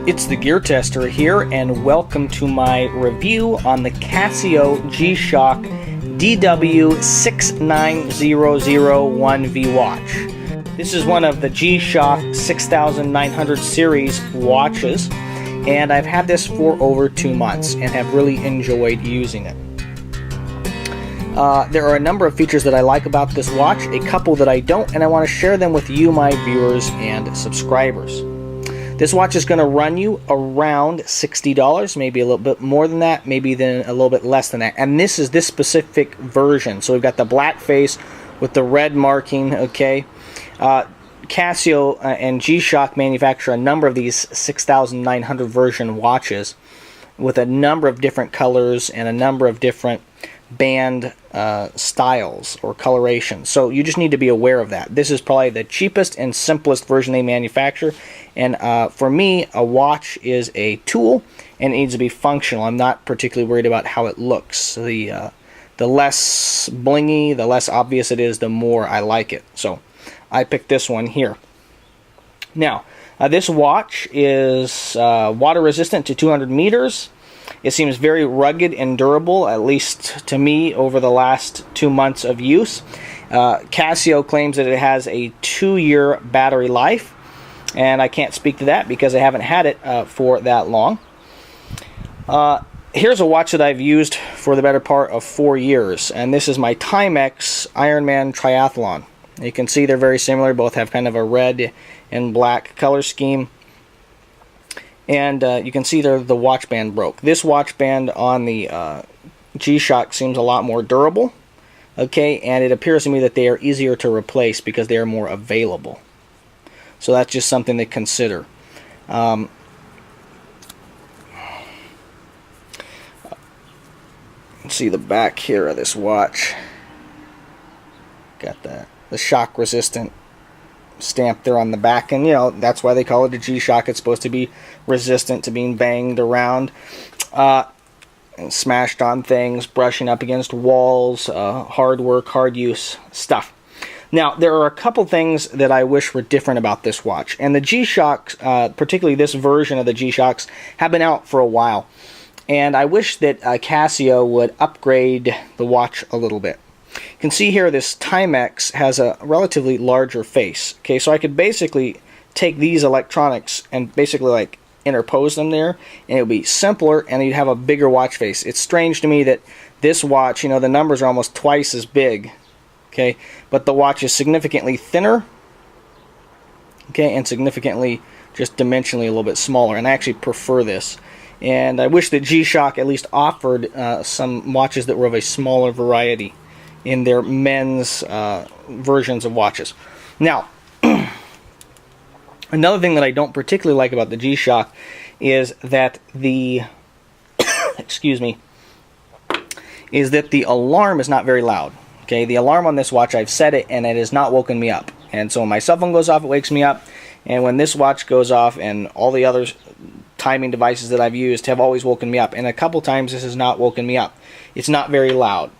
It's the Gear Tester here, and welcome to my review on the Casio G-Shock DW69001V watch. This is one of the G-Shock 6900 series watches, and I've had this for over 2 months and have really enjoyed using it. There are a number of features that I like about this watch, a couple that I don't, and I want to share them with you, my viewers and subscribers. This watch is going to run you around $60, maybe a little bit more than that, maybe then a little bit less than that. And this is this specific version. So we've got the black face with the red marking, okay? Casio and G-Shock manufacture a number of these 6900 version watches with a number of different colors and a number of different band styles or coloration. So you just need to be aware of that. This is probably the cheapest and simplest version they manufacture. And for me, a watch is a tool and it needs to be functional. I'm not particularly worried about how it looks. The less blingy, the less obvious it is, the more I like it. So I picked this one here. Now, this watch is water resistant to 200 meters. It seems very rugged and durable, at least to me, over the last 2 months of use. Casio claims that it has a 2-year battery life, and I can't speak to that because I haven't had it for that long. Here's a watch that I've used for the better part of 4 years, and this is my Timex Ironman Triathlon. You can see they're very similar. Both have kind of a red and black color scheme. And you can see there the watch band broke. This watch band on the G-Shock seems a lot more durable. Okay, and it appears to me that they are easier to replace because they are more available. So that's just something to consider. See the back here of this watch. Got the shock resistant stamp there on the back, and you know that's why they call it a G-Shock. It's supposed to be resistant to being banged around and smashed on things, brushing up against walls, hard work, hard use stuff. Now there are a couple things that I wish were different about this watch, and the G-Shocks, particularly this version of the G-Shocks, have been out for a while, and I wish that Casio would upgrade the watch a little bit. You can see here this Timex has a relatively larger face. Okay, so I could basically take these electronics and basically like interpose them there, and it would be simpler and you'd have a bigger watch face. It's strange to me that this watch, you know, the numbers are almost twice as big, okay, but the watch is significantly thinner, okay, and significantly just dimensionally a little bit smaller, and I actually prefer this. And I wish that G-Shock at least offered some watches that were of a smaller variety in their men's versions of watches. Now, another thing that I don't particularly like about the G-Shock is that the excuse me, is that the alarm is not very loud. Okay, the alarm on this watch, I've set it and it has not woken me up. And so when my cell phone goes off, it wakes me up. And when this watch goes off, and all the other timing devices that I've used have always woken me up. And a couple times this has not woken me up. It's not very loud.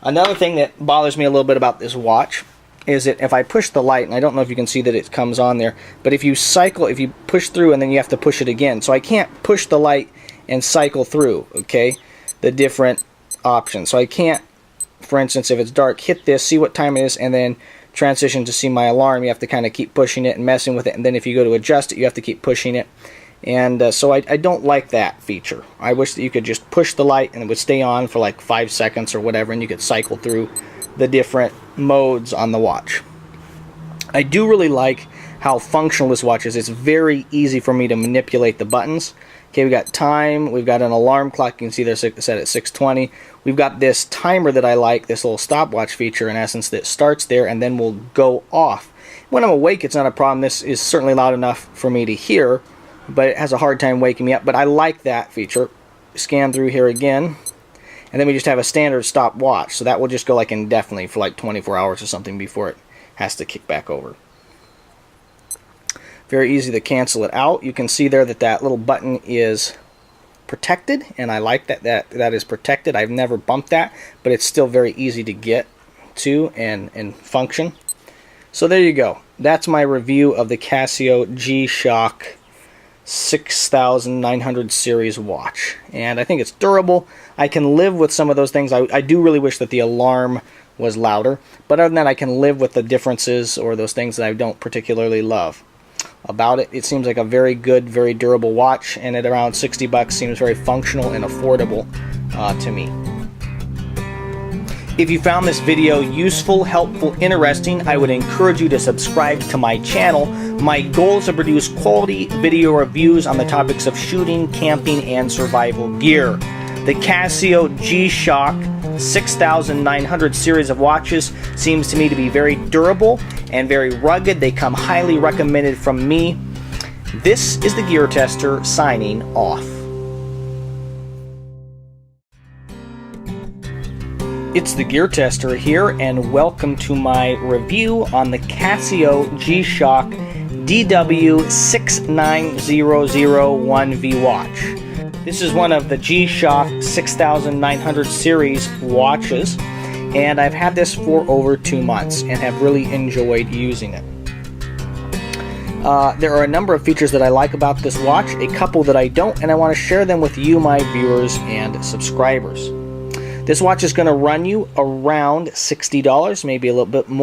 Another thing that bothers me a little bit about this watch is that if I push the light, and I don't know if you can see that it comes on there, but if you cycle, if you push through and then you have to push it again. So I can't push the light and cycle through, okay, the different options. So I can't, for instance, if it's dark, hit this, see what time it is, and then transition to see my alarm. You have to kind of keep pushing it and messing with it, and then if you go to adjust it, you have to keep pushing it. And so I don't like that feature. I wish that you could just push the light and it would stay on for like 5 seconds or whatever, and you could cycle through the different modes on the watch. I do really like how functional this watch is. It's very easy for me to manipulate the buttons. Okay, we've got time, we've got an alarm clock, you can see they're set at 6:20. We've got this timer that I like, this little stopwatch feature in essence that starts there and then will go off. When I'm awake, it's not a problem. This is certainly loud enough for me to hear, but it has a hard time waking me up. But I like that feature. Scan through here again, and then we just have a standard stopwatch, so that will just go like indefinitely for like 24 hours or something before it has to kick back over. Very easy to cancel it out. You can see there that that little button is protected, and I like that is protected. I've never bumped that, but it's still very easy to get to and function. So there you go. That's my review of the Casio G-Shock 6900 series watch, and I think it's durable. I can live with some of those things. I do really wish that the alarm was louder, but other than that, I can live with the differences or those things that I don't particularly love about it. It seems like a very good, very durable watch, and at around 60 bucks seems very functional and affordable to me. If you found this video useful, helpful, interesting, I would encourage you to subscribe to my channel. My goal is to produce quality video reviews on the topics of shooting, camping, and survival gear. The Casio G-Shock 6900 series of watches seems to me to be very durable and very rugged. They come highly recommended from me. This is the Gear Tester signing off. It's the Gear Tester here, and welcome to my review on the Casio G-Shock DW69001V watch. This is one of the G-Shock 6900 series watches, and I've had this for over 2 months and have really enjoyed using it. There are a number of features that I like about this watch, a couple that I don't, and I want to share them with you, my viewers and subscribers. This watch is going to run you around $60, maybe a little bit more.